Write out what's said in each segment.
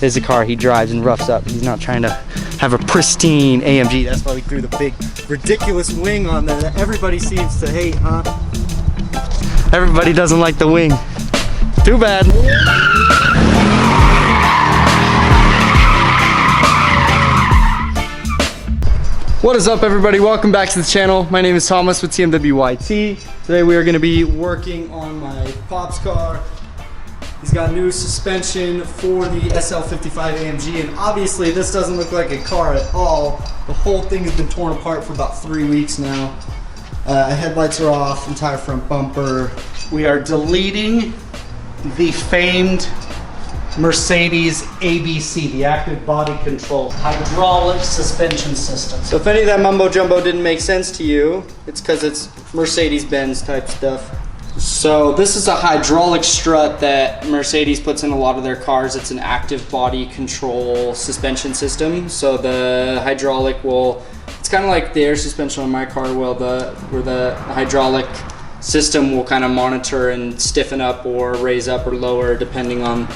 is a car he drives and roughs up. He's not trying to have a pristine AMG. That's why we threw the big, ridiculous wing on there that everybody seems to hate, huh? Everybody doesn't like the wing. Too bad. What is up, everybody? Welcome back to the channel. My name is Thomas with TMWYT. Today we are going to be working on my Pop's car. He's got new suspension for the SL55 AMG, and obviously this doesn't look like a car at all. The whole thing has been torn apart for about 3 weeks now. Headlights are off, entire front bumper. We are deleting the famed Mercedes ABC, the active body control hydraulic suspension system. So if any of that mumbo jumbo didn't make sense to you, it's because it's Mercedes-Benz type stuff. So this is a hydraulic strut that Mercedes puts in a lot of their cars. It's an active body control suspension system. So the hydraulic will, it's kind of like the air suspension on my car, where the hydraulic system will kind of monitor and stiffen up or raise up or lower depending on,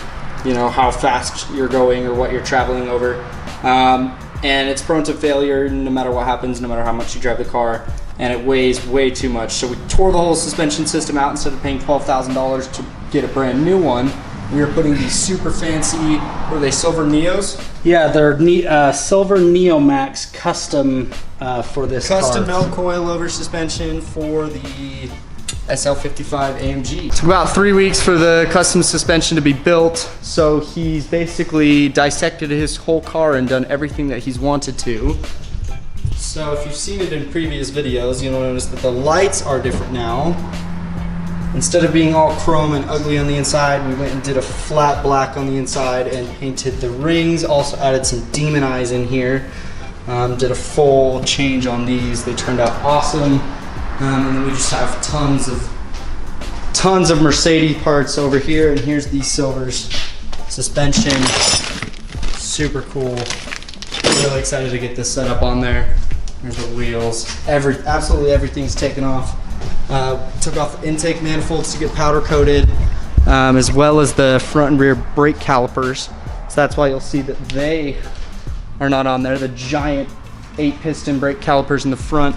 you know, how fast you're going or what you're traveling over. And it's prone to failure no matter what happens, no matter how much you drive the car, and it weighs way too much. So we tore the whole suspension system out. Instead of paying $12,000 to get a brand new one, we are putting these super fancy, what are they, Silver Neos? Yeah, they're Silver Neo Max custom for this Custom car. Coilover suspension for the SL55 AMG. It took about 3 weeks for the custom suspension to be built, so he's basically dissected his whole car and done everything that he's wanted to. So if you've seen it in previous videos, you'll notice that the lights are different now. Instead of being all chrome and ugly on the inside, we went and did a flat black on the inside and painted the rings. Also added some demon eyes in here. Did a full change on these. They turned out awesome. And then we just have tons of Mercedes parts over here. And here's the Silvers suspension. Super cool. Really excited to get this set up on there. Here's the wheels. Absolutely everything's taken off. Took off the intake manifolds to get powder coated, as well as the front and rear brake calipers. So that's why you'll see that they are not on there. The giant 8-piston brake calipers in the front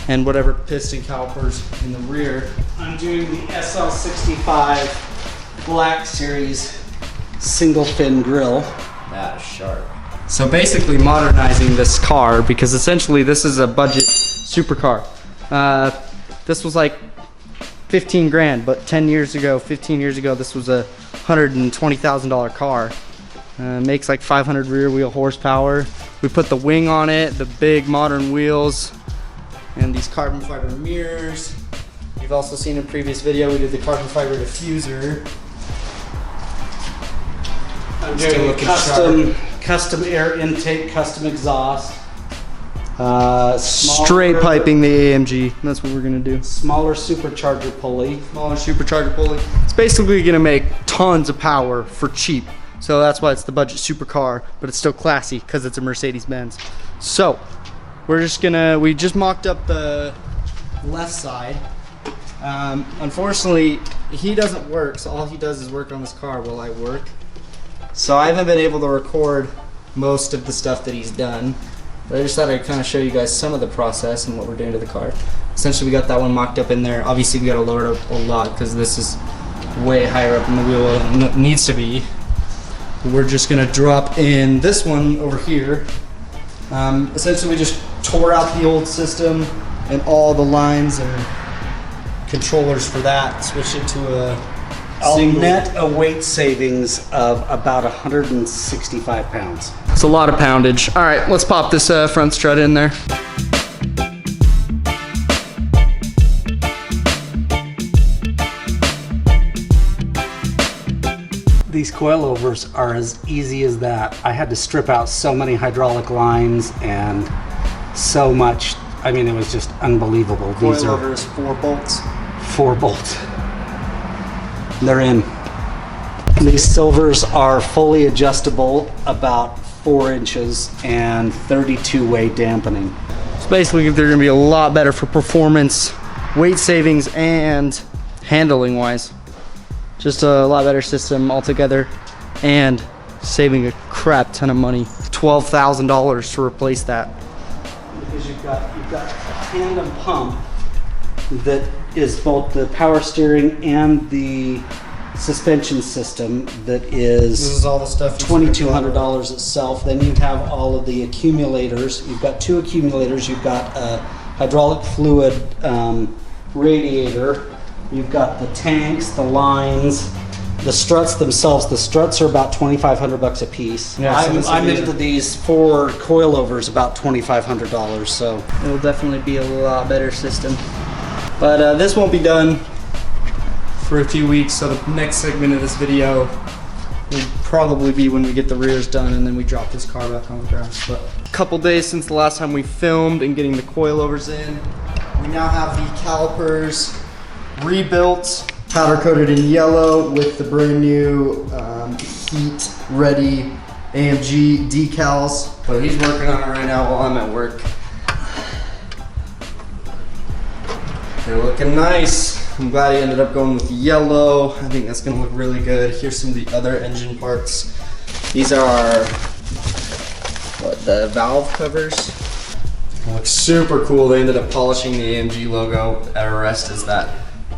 and whatever piston calipers in the rear. I'm doing the SL55 Black Series single fin grille. That is sharp. So basically modernizing this car, because essentially this is a budget supercar. This was like 15 grand, but 15 years ago, this was a $120,000 car. Makes like 500 rear wheel horsepower. We put the wing on it, the big modern wheels, and these carbon fiber mirrors. You've also seen in a previous video, we did the carbon fiber diffuser. I'm doing custom air intake, custom exhaust. Straight piping the AMG. That's what we're gonna do. Smaller supercharger pulley. Smaller supercharger pulley. It's basically gonna make tons of power for cheap. So that's why it's the budget supercar, but it's still classy because it's a Mercedes-Benz. So we just mocked up the left side. Unfortunately, he doesn't work, so all he does is work on this car while I work. So I haven't been able to record most of the stuff that he's done, but I just thought I'd kind of show you guys some of the process and what we're doing to the car. Essentially, we got that one mocked up in there. Obviously, we got to lower it up a lot because this is way higher up in the wheel than it needs to be. We're just gonna drop in this one over here. Essentially, we just tore out the old system and all the lines and controllers for that, switched it to a single. Net a weight savings of about 165 pounds. It's a lot of poundage. All right, let's pop this front strut in there. These coilovers are as easy as that. I had to strip out so many hydraulic lines and so much. I mean, it was just unbelievable. These Coilover is 4 bolts. 4 bolts. They're in. These Silvers are fully adjustable, about 4 inches, and 32-way dampening. So basically, they're gonna be a lot better for performance, weight savings, and handling wise. Just a lot better system altogether, and saving a crap ton of money. $12,000 to replace that. Because you've got a tandem pump that is both the power steering and the suspension system that is This is all the stuff $2,200 itself. Then you have all of the accumulators. You've got 2 accumulators. You've got a hydraulic fluid radiator. You've got the tanks, the lines, the struts themselves. The struts are about $2,500 a piece. Yeah, I'm into these 4 coilovers about $2,500. So it'll definitely be a lot better system. But this won't be done for a few weeks, so the next segment of this video will probably be when we get the rears done and then we drop this car back on the ground. But a couple days since the last time we filmed and getting the coilovers in, we now have the calipers rebuilt, powder coated in yellow with the brand new heat ready AMG decals. But he's working on it right now while I'm at work. They're looking nice. I'm glad he ended up going with yellow. I think that's gonna look really good. Here's some of the other engine parts. These are the valve covers. It looks super cool. They ended up polishing the AMG logo. Our rest is that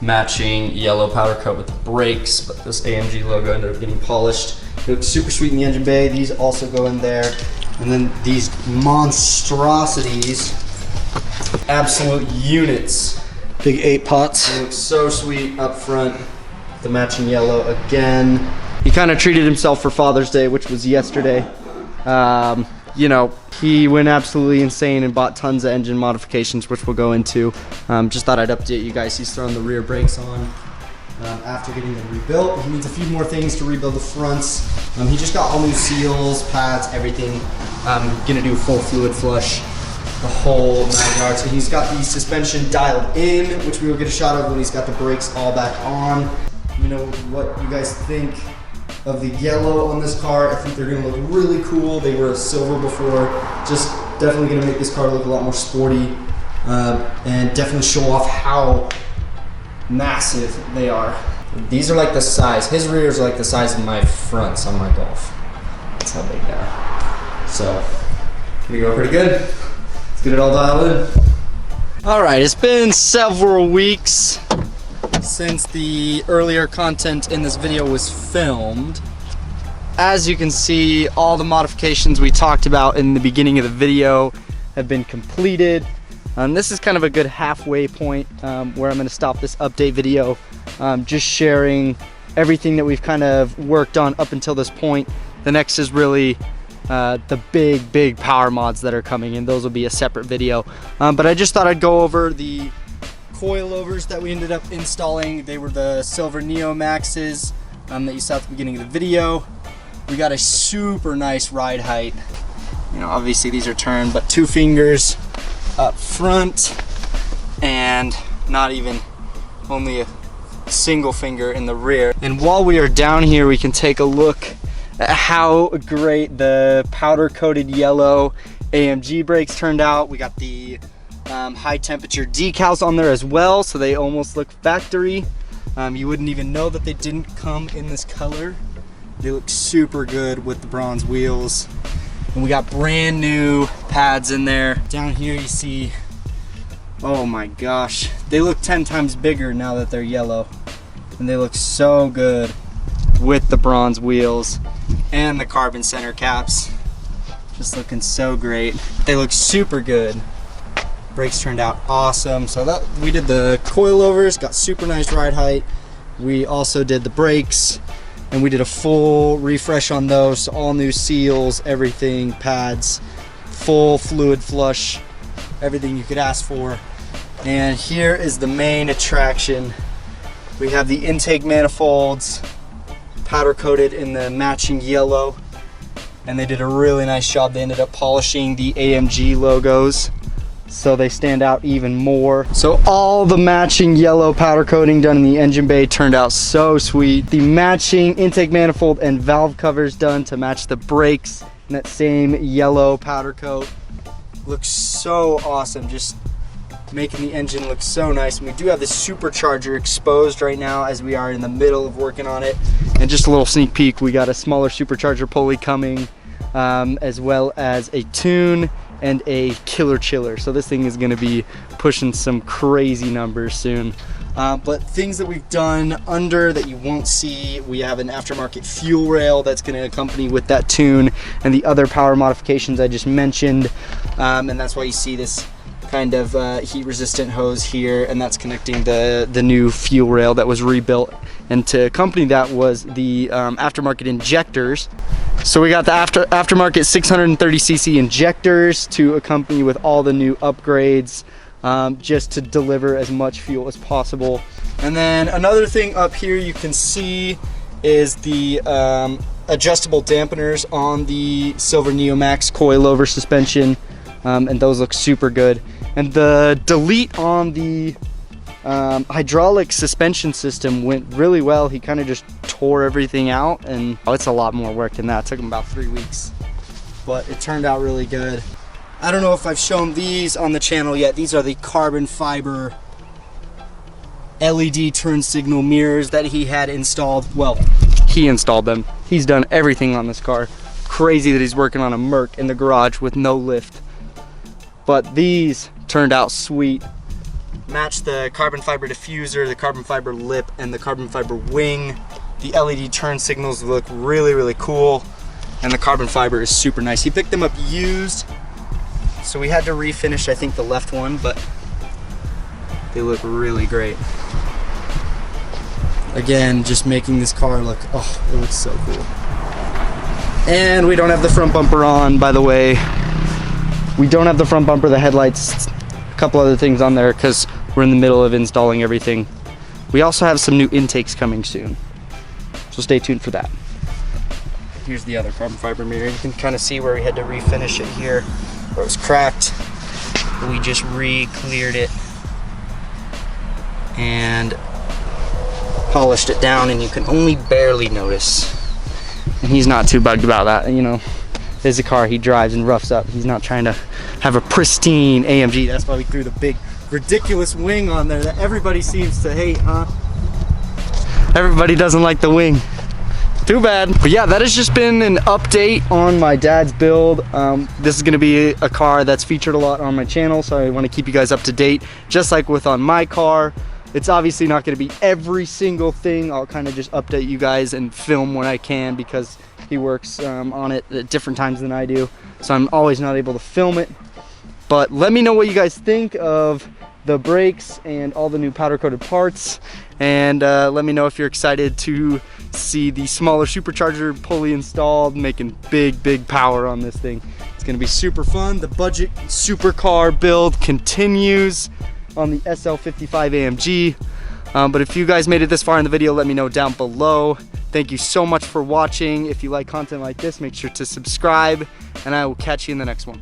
matching yellow powder coat with the brakes, but this AMG logo ended up getting polished. It looks super sweet in the engine bay. These also go in there. And then these monstrosities, absolute units. big 8 pots. It looks so sweet up front. The matching yellow again. He kind of treated himself for Father's Day, which was yesterday. You know, he went absolutely insane and bought tons of engine modifications, which we'll go into. Just thought I'd update you guys. He's throwing the rear brakes on after getting them rebuilt. He needs a few more things to rebuild the fronts. He just got all new seals, pads, everything. Gonna do a full fluid flush, the whole 9 yards. So he's got the suspension dialed in, which we will get a shot of when he's got the brakes all back on. You know what you guys think of the yellow on this car. I think they're gonna look really cool. They were silver before. Just definitely gonna make this car look a lot more sporty and definitely show off how massive they are. These are like the size, his rears are like the size of my fronts on my Golf. That's how big they are. So, gonna go pretty good. Let's get it all dialed in. All right, it's been several weeks since the earlier content in this video was filmed. As you can see, all the modifications we talked about in the beginning of the video have been completed. This is kind of a good halfway point where I'm going to stop this update video, just sharing everything that we've kind of worked on up until this point. The next is really the big power mods that are coming, and those will be a separate video. But I just thought I'd go over the coilovers that we ended up installing. They were the Silvers Neo Maxes that you saw at the beginning of the video. We got a super nice ride height. You know, obviously these are turned, but 2 fingers up front and not even, only a single finger in the rear. And while we are down here, we can take a look at how great the powder coated yellow AMG brakes turned out. We got the high temperature decals on there as well, so they almost look factory. You wouldn't even know that they didn't come in this color. They look super good with the bronze wheels. And we got brand new pads in there. Down here you see, oh my gosh, they look 10 times bigger now that they're yellow. And they look so good with the bronze wheels and the carbon center caps. Just looking so great. They look super good. Brakes turned out awesome. So that we did the coilovers, got super nice ride height. We also did the brakes, and we did a full refresh on those. So all new seals, everything, pads, full fluid flush, everything you could ask for. And here is the main attraction. We have the intake manifolds powder coated in the matching yellow, and they did a really nice job. They ended up polishing the AMG logos so they stand out even more. So all the matching yellow powder coating done in the engine bay turned out so sweet. The matching intake manifold and valve covers done to match the brakes in that same yellow powder coat looks so awesome. Just making the engine look so nice. And we do have the supercharger exposed right now as we are in the middle of working on it. And just a little sneak peek, we got a smaller supercharger pulley coming, as well as a tune and a killer chiller. So this thing is gonna be pushing some crazy numbers soon. But things that we've done under that you won't see, we have an aftermarket fuel rail that's going to accompany with that tune and the other power modifications I just mentioned. And that's why you see this kind of heat resistant hose here, and that's connecting the new fuel rail that was rebuilt. And to accompany that was the aftermarket injectors. So we got the aftermarket 630cc injectors to accompany with all the new upgrades. Just to deliver as much fuel as possible. And then another thing up here you can see is the adjustable dampeners on the Silvers Neo Max Coilover suspension, and those look super good. And the delete on the hydraulic suspension system went really well. He kind of just tore everything out, and it's a lot more work than that. It took him about 3 weeks, but it turned out really good. I don't know if I've shown these on the channel yet. These are the carbon fiber LED turn signal mirrors that he had installed. Well, he installed them. He's done everything on this car. Crazy that he's working on a Merc in the garage with no lift. But these turned out sweet. Match the carbon fiber diffuser, the carbon fiber lip, and the carbon fiber wing. The LED turn signals look really, really cool. And the carbon fiber is super nice. He picked them up used. So we had to refinish, I think, the left one, but they look really great. Again, just making this car look, oh, it looks so cool. And we don't have the front bumper on, by the way. We don't have the front bumper, the headlights, a couple other things on there because we're in the middle of installing everything. We also have some new intakes coming soon, so stay tuned for that. Here's the other carbon fiber mirror. You can kind of see where we had to refinish it here, where it was cracked. We just re-cleared it and polished it down, and you can only barely notice. And he's not too bugged about that, you know. There's a car he drives and roughs up. He's not trying to have a pristine AMG. That's why we threw the big ridiculous wing on there that everybody seems to hate, huh? Everybody doesn't like the wing. Too bad. But yeah, that has just been an update on my dad's build. This is gonna be a car that's featured a lot on my channel, so I wanna keep you guys up to date, just like with on my car. It's obviously not gonna be every single thing. I'll kind of just update you guys and film when I can, because he works on it at different times than I do. So I'm always not able to film it. But let me know what you guys think of the brakes and all the new powder coated parts. And let me know if you're excited to see the smaller supercharger pulley installed, making big power on this thing. It's gonna be super fun. The budget supercar build continues on the SL55 AMG. But if you guys made it this far in the video, let me know down below. Thank you so much for watching. If you like content like this, make sure to subscribe, and I will catch you in the next one.